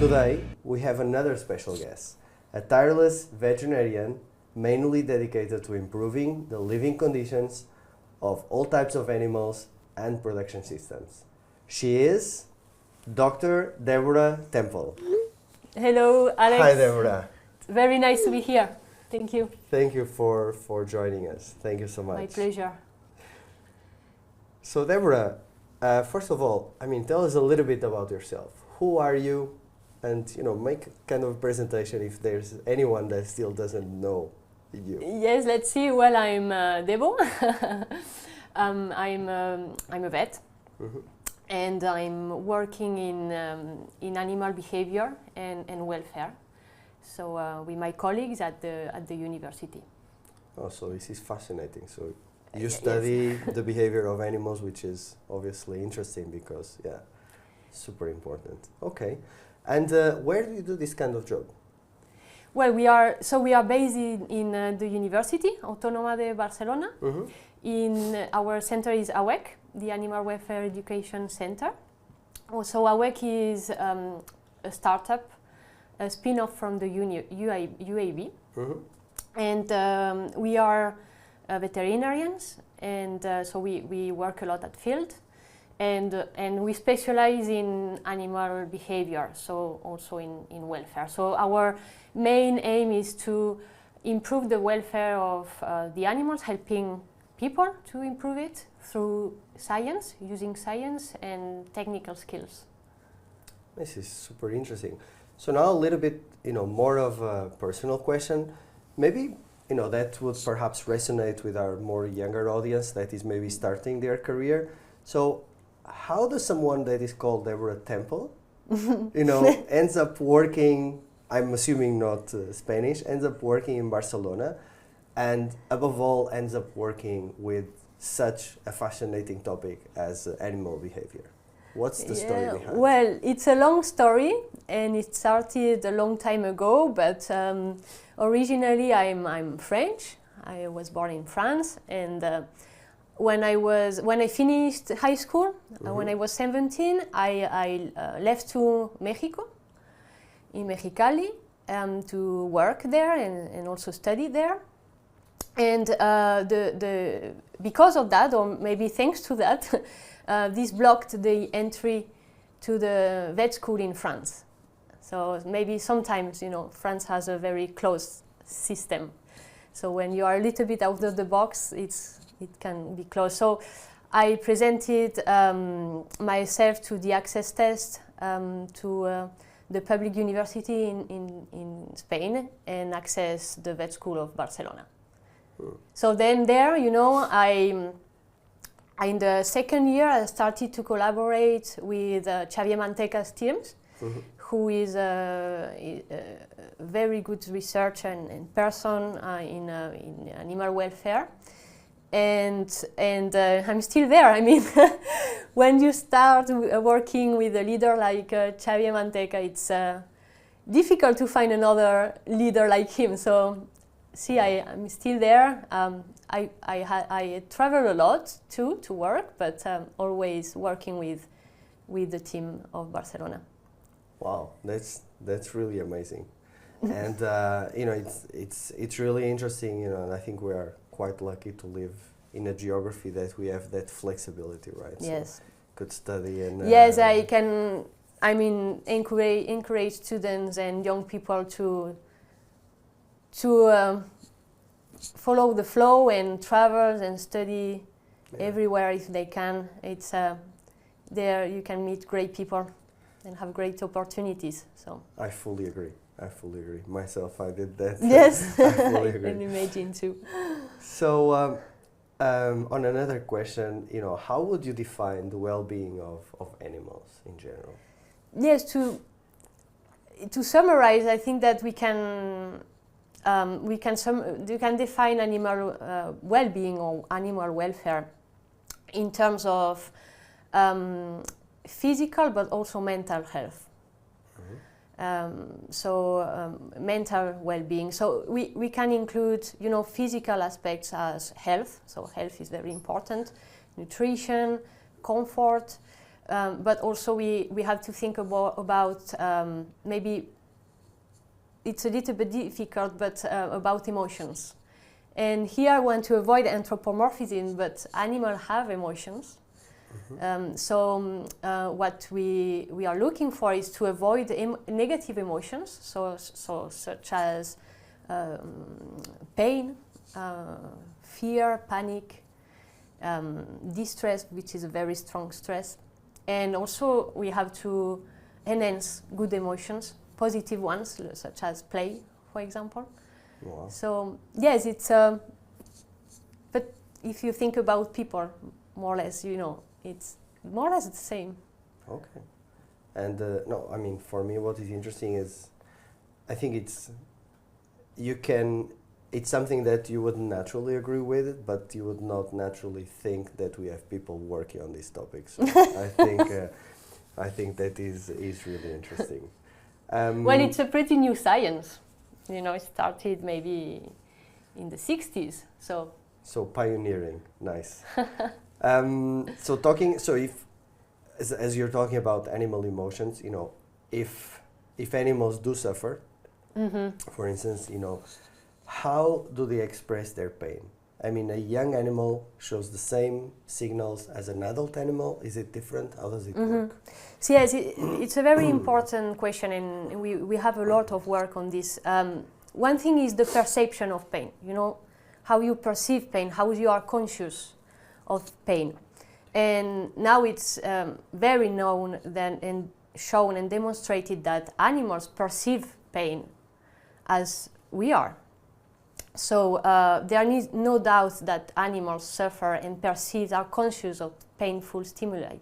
Today, we have another special guest, a tireless veterinarian mainly dedicated to improving the living conditions of all types of animals and production systems. She is Dr. Deborah Temple. Hello, Alex. Hi, Deborah. Very nice to be here. Thank you. Thank you for joining us. Thank you so much. My pleasure. So, Deborah, first of all, tell us a little bit about yourself. Who are you? And, make a kind of presentation if there's anyone that still doesn't know you. Yes, let's see. Well, I'm Deborah. I'm a vet. Mm-hmm. And I'm working in animal behavior and welfare. So with my colleagues at the university. Oh, so this is fascinating. So you study the behavior of animals, which is obviously interesting because, super important. Okay. And where do you do this kind of job? Well, we are based in the University Autónoma de Barcelona. Mm-hmm. Our center is AWEC, the Animal Welfare Education Center. Also, AWEC is a startup, a spin-off from the UAB. Mm-hmm. And we are veterinarians, and so we work a lot at field. And we specialize in animal behavior, so also in welfare. So our main aim is to improve the welfare of the animals, helping people to improve it through science, using science and technical skills. This is super interesting. So now a little bit, more of a personal question. Maybe, that would perhaps resonate with our more younger audience that is maybe starting their career. So how does someone that is called Deborah Temple, ends up working, I'm assuming not Spanish, ends up working in Barcelona, and above all ends up working with such a fascinating topic as animal behavior? What's the story behind? Well, it's a long story, and it started a long time ago, but originally I'm French. I was born in France, and when I finished high school, mm-hmm. When I was 17, I left to Mexico, in Mexicali, to work there and also study there. And because of that, or maybe thanks to that, this blocked the entry to the vet school in France. So maybe sometimes, France has a very closed system. So when you are a little bit out of the box, it can be closed. So I presented myself to the access test to the public university in Spain and access the vet school of Barcelona. So then there, in the second year, I started to collaborate with Xavier Manteca's teams, mm-hmm. who is a very good researcher and person in animal welfare. And I'm still there. When you start working with a leader like Xavier Manteca, it's difficult to find another leader like him. So, I'm still there. I travel a lot too to work, but always working with the team of Barcelona. Wow, that's really amazing, and it's really interesting. And I think we are quite lucky to live in a geography that we have that flexibility, right? Yes. So could study and yes, I can. Encourage students and young people to follow the flow and travel and study everywhere if they can. It's there you can meet great people and have great opportunities. So I fully agree. Myself, I did that. Yes, I fully agree. I can imagine too. So on another question, how would you define the well-being of animals in general? Yes, to summarize, I think that you can define animal well-being or animal welfare in terms of physical but also mental health. Mm-hmm. Mental well-being. So we can include, physical aspects as health. So health is very important. Nutrition, comfort, but also we have to think about maybe it's a little bit difficult, but about emotions. And here I want to avoid anthropomorphism, but animals have emotions. What we are looking for is to avoid negative emotions, so such as pain, fear, panic, distress, which is a very strong stress. And also we have to enhance good emotions, positive ones, such as play, for example. Wow. So yes, it's but if you think about people, more or less, it's more or less the same. Okay. And no, I mean, for me, what is interesting is, I think it's something that you would naturally agree with, but you would not naturally think that we have people working on these topics. So I think that is really interesting. Well, it's a pretty new science. It started maybe in the 60s. So pioneering, nice. If, as you're talking about animal emotions, if animals do suffer, for instance, how do they express their pain? I mean, a young animal shows the same signals as an adult animal. Is it different? How does it work? So yes, it's a very important question, and we have a lot of work on this. One thing is the perception of pain, how you perceive pain, how you are conscious of pain. And now it's very known and shown and demonstrated that animals perceive pain as we are. So there is no doubt that animals suffer and are conscious of painful stimuli,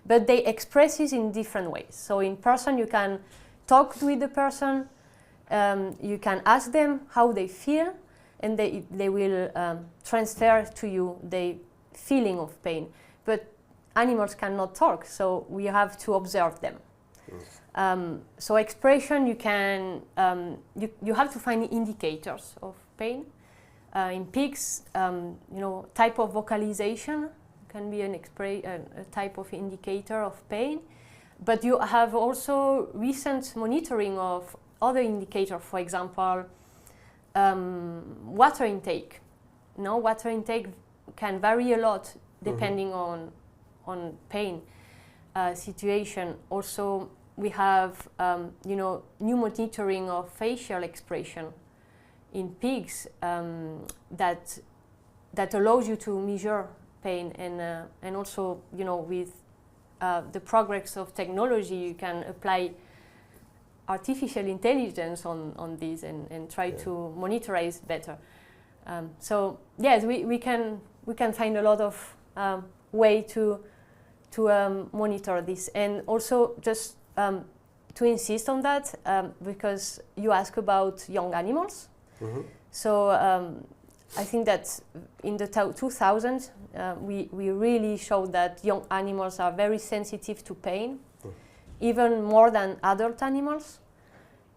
but they express it in different ways. So in person, you can talk with the person, you can ask them how they feel, and they will transfer to you the feeling of pain. But animals cannot talk, so we have to observe them. So expression, you can you have to find indicators of pain. In pigs, type of vocalization can be a type of indicator of pain. But you have also recent monitoring of other indicators, for example, water intake. Water intake can vary a lot depending on pain situation. Also, we have new monitoring of facial expression in pigs that allows you to measure pain, and also with the progress of technology, you can apply artificial intelligence on this and try to monitorize better. So yes, we can find a lot of way to monitor this, and also just to insist on that, because you ask about young animals. So I think that in the 2000s we really showed that young animals are very sensitive to pain, even more than adult animals.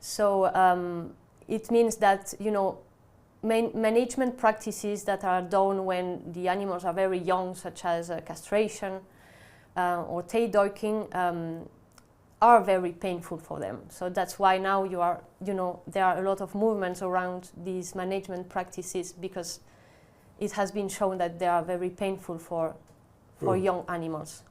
So it means that management practices that are done when the animals are very young, such as castration or tail docking, are very painful for them. So that's why now there are a lot of movements around these management practices, because it has been shown that they are very painful for young animals.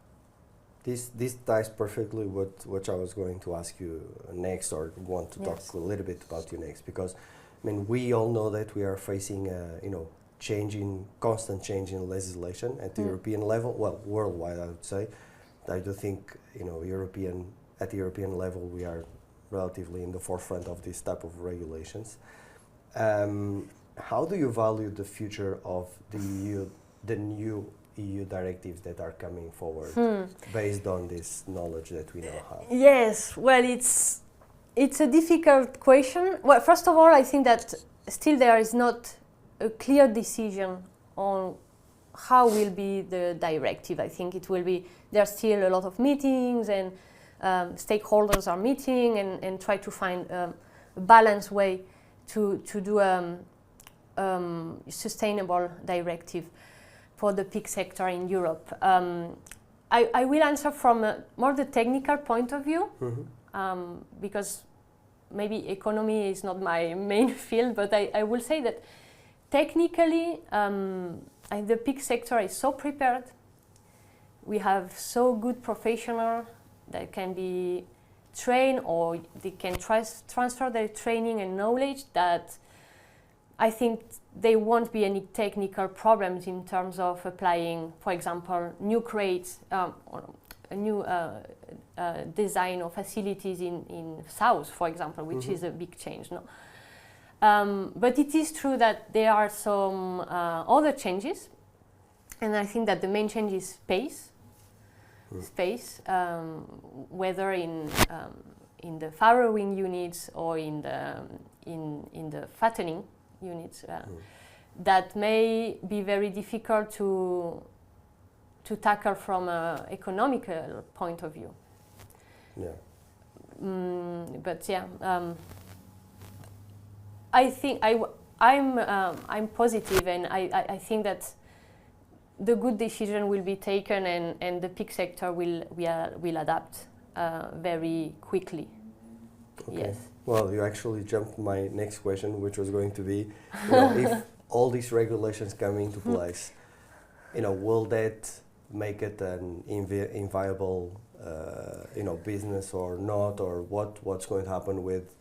This ties perfectly with what I was going to ask you next, or want to talk a little bit about you next, because we all know that we are facing constant change in legislation at the European level, well, worldwide, I would say. I do think at the European level we are relatively in the forefront of this type of regulations. How do you value the future of the new EU directives that are coming forward based on this knowledge that we now have? Yes, well, it's a difficult question. Well, first of all, I think that still there is not a clear decision on how will be the directive. I think it will be, there are still a lot of meetings, and stakeholders are meeting and try to find a balanced way to do sustainable directive for the pig sector in Europe. I will answer from more the technical point of view, because maybe economy is not my main field, but I will say that technically the pig sector is so prepared. We have so good professionals that can be trained, or they can transfer their training and knowledge, that I think there won't be any technical problems in terms of applying, for example, new crates, a new design of facilities in South, for example, which is a big change. No? But it is true that there are some other changes, and I think that the main change is space. Whether in the farrowing units or in the fattening units, that may be very difficult to tackle from an economical point of view. Yeah. But yeah, I think I'm positive, and I think that the good decision will be taken, and the pig sector will adapt very quickly. Okay. Yes. Well, you actually jumped my next question, which was going to be, if all these regulations come into place, will that make it an inviable, business or not, or what's going to happen with,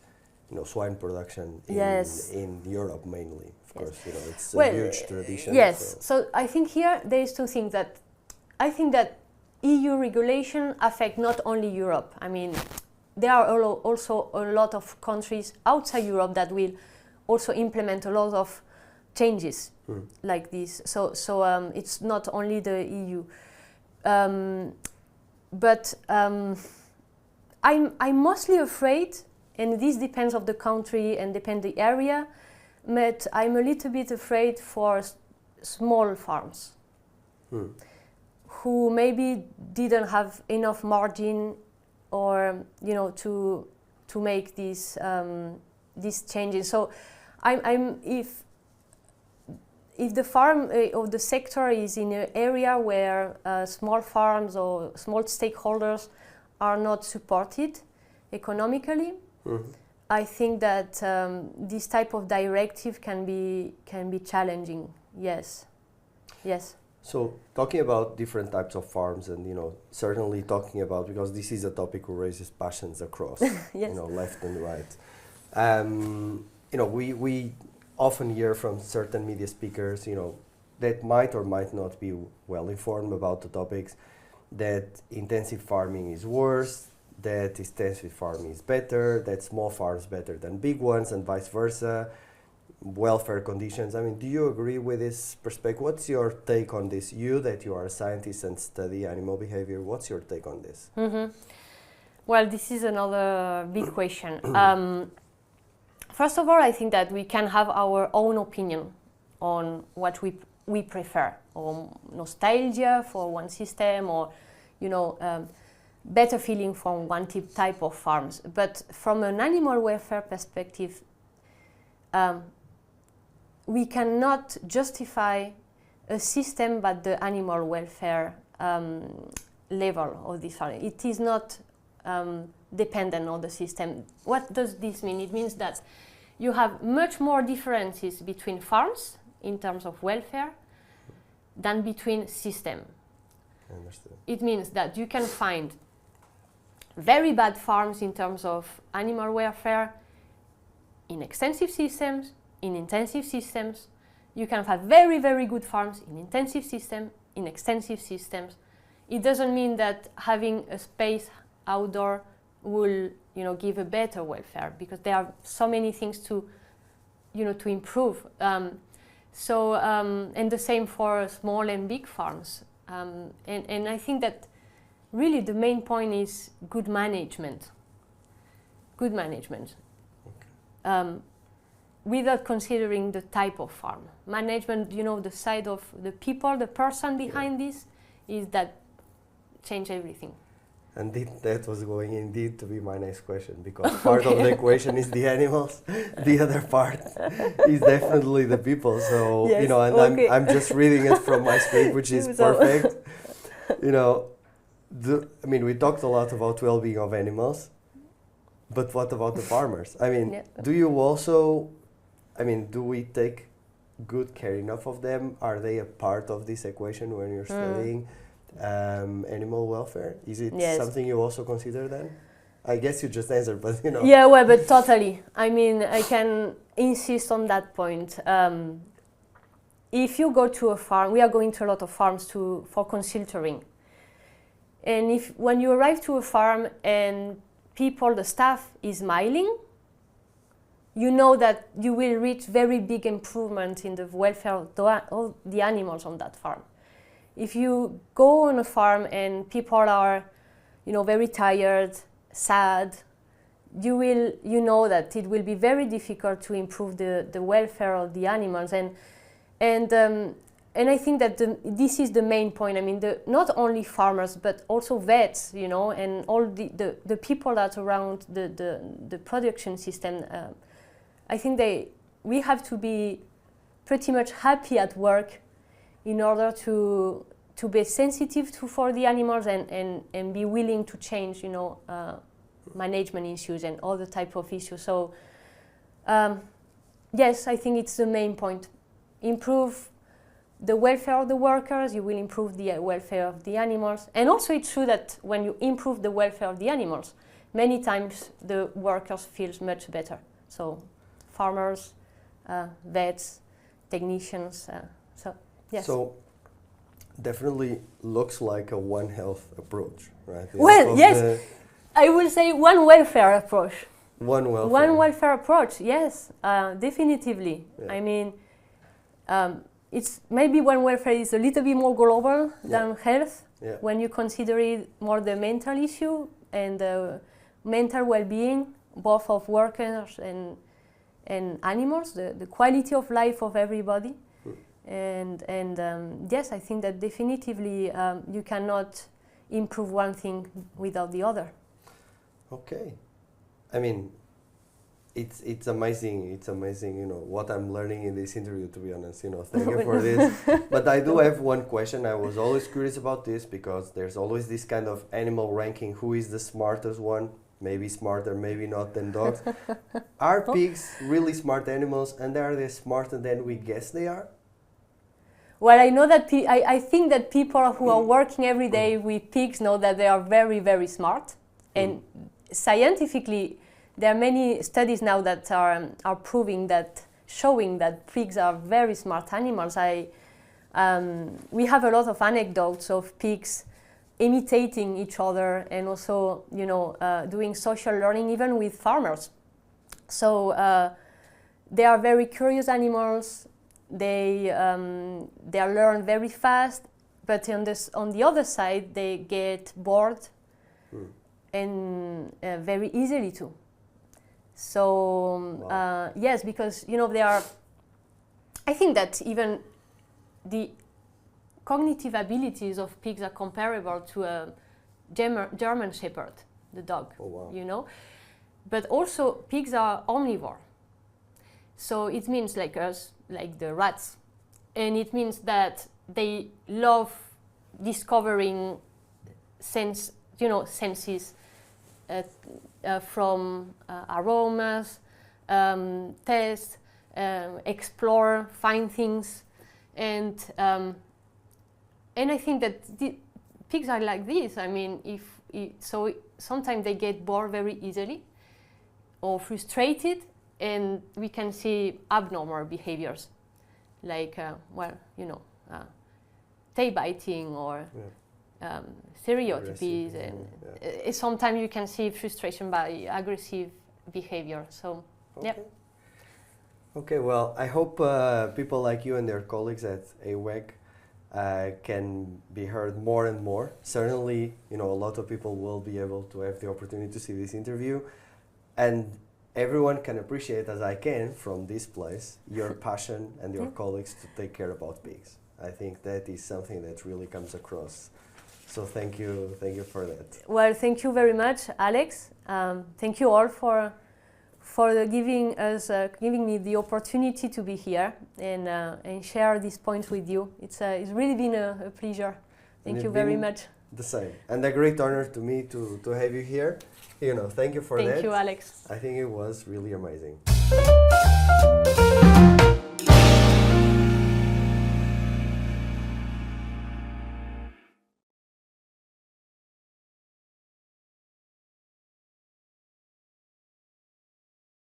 swine production in Europe mainly? Of course, it's a huge tradition. Yes. So I think here there is two things that I think that EU regulation affect not only Europe. I mean, there are also a lot of countries outside Europe that will also implement a lot of changes like this. So it's not only the EU. But I'm mostly afraid, and this depends on the country and depends the area, but I'm a little bit afraid for small farms who maybe didn't have enough margin, or to make these changes. So if the farm or the sector is in an area where small farms or small stakeholders are not supported economically, I think that this type of directive can be challenging. Yes. So talking about different types of farms, and certainly talking about, because this is a topic who raises passions across yes. Left and right. We often hear from certain media speakers, that might or might not be well informed about the topics, that intensive farming is worse, that extensive farming is better, that small farms better than big ones, and vice versa. Welfare conditions. I mean, do you agree with this perspective? What's your take on this? You that you are a scientist and study animal behavior, what's your take on this? Well, this is another big question. First of all, I think that we can have our own opinion on what we prefer, or nostalgia for one system, or better feeling from one type of farms. But from an animal welfare perspective, we cannot justify a system but the animal welfare level of this farm. It is not dependent on the system. What does this mean? It means that you have much more differences between farms in terms of welfare than between systems. I understand. It means that you can find very bad farms in terms of animal welfare in extensive systems, in intensive systems. You can have very, very good farms in intensive systems, in extensive systems. It doesn't mean that having a space outdoor will, give a better welfare, because there are so many things to improve. And the same for small and big farms. And I think that really the main point is good management. Good management. Okay. Without considering the type of farm. Management, the side of the people, the person behind this, is that change everything. And that was going indeed to be my next question, because part of the equation is the animals, the other part is definitely the people. So, yes, and I'm just reading it from my script, which is perfect. I mean, we talked a lot about well-being of animals, but what about the farmers? I mean, Yeah. do you also, I mean, do we take good care enough of them? Are they a part of this equation when you're studying animal welfare? Is it Yes. something you also consider then? I guess you just answered, but you know. Yeah, well, but totally. I mean, I can insist on that point. If you go to a farm, we are going to a lot of farms for consulting. And when you arrive to a farm and the staff is smiling, you know that you will reach very big improvement in the welfare of the animals on that farm. If you go on a farm and people are, very tired, sad, you know that it will be very difficult to improve the welfare of the animals. And I think that this is the main point. I mean, not only farmers, but also vets, and all the people that around the production system. I think we have to be pretty much happy at work in order to be sensitive for the animals and be willing to change, management issues and other type of issues. So, yes, I think it's the main point. Improve the welfare of the workers, you will improve the welfare of the animals. And also it's true that when you improve the welfare of the animals, many times the workers feel much better. So farmers, vets, technicians, so yes. So definitely looks like a One Health approach, right? Well, yes, I will say one welfare approach. One welfare. One welfare approach, yes, definitively. Yeah. I mean, it's maybe one welfare is a little bit more global than health when you consider it more the mental issue and the mental well-being, both of workers and animals, the quality of life of everybody. And yes, I think that definitively you cannot improve one thing without the other. Okay, I mean, it's amazing. It's amazing, what I'm learning in this interview. To be honest, thank you for this. But I do have one question. I was always curious about this because there's always this kind of animal ranking. Who is the smartest one? Maybe smarter, maybe not than dogs. Are pigs really smart animals, and are they smarter than we guess they are? Well, I know that I think that people who are working every day with pigs know that they are very, very smart. And scientifically, there are many studies now that are showing that pigs are very smart animals. We have a lot of anecdotes of pigs imitating each other and also, doing social learning even with farmers. So they are very curious animals. They learn very fast, but on the other side, they get bored and very easily too. So yes, because they are. I think that even the cognitive abilities of pigs are comparable to a German Shepherd, the dog. Oh, wow. But also pigs are omnivore. So it means like us, like the rats, and it means that they love discovering senses. From aromas, taste, explore, find things, and I think that pigs are like this. I mean, so sometimes they get bored very easily or frustrated, and we can see abnormal behaviors, like tail biting or. Stereotypies, and sometimes you can see frustration by aggressive behavior. So, Okay, well, I hope people like you and their colleagues at AWEG can be heard more and more. Certainly, a lot of people will be able to have the opportunity to see this interview, and everyone can appreciate, as I can, from this place, your passion and your colleagues to take care about pigs. I think that is something that really comes across. So thank you for that. Well, thank you very much, Alex. Thank you all for giving me the opportunity to be here and share these points with you. It's really been a pleasure. Thank you very much. The same. And a great honor to me to have you here. Thank you for that. Thank you, Alex. I think it was really amazing.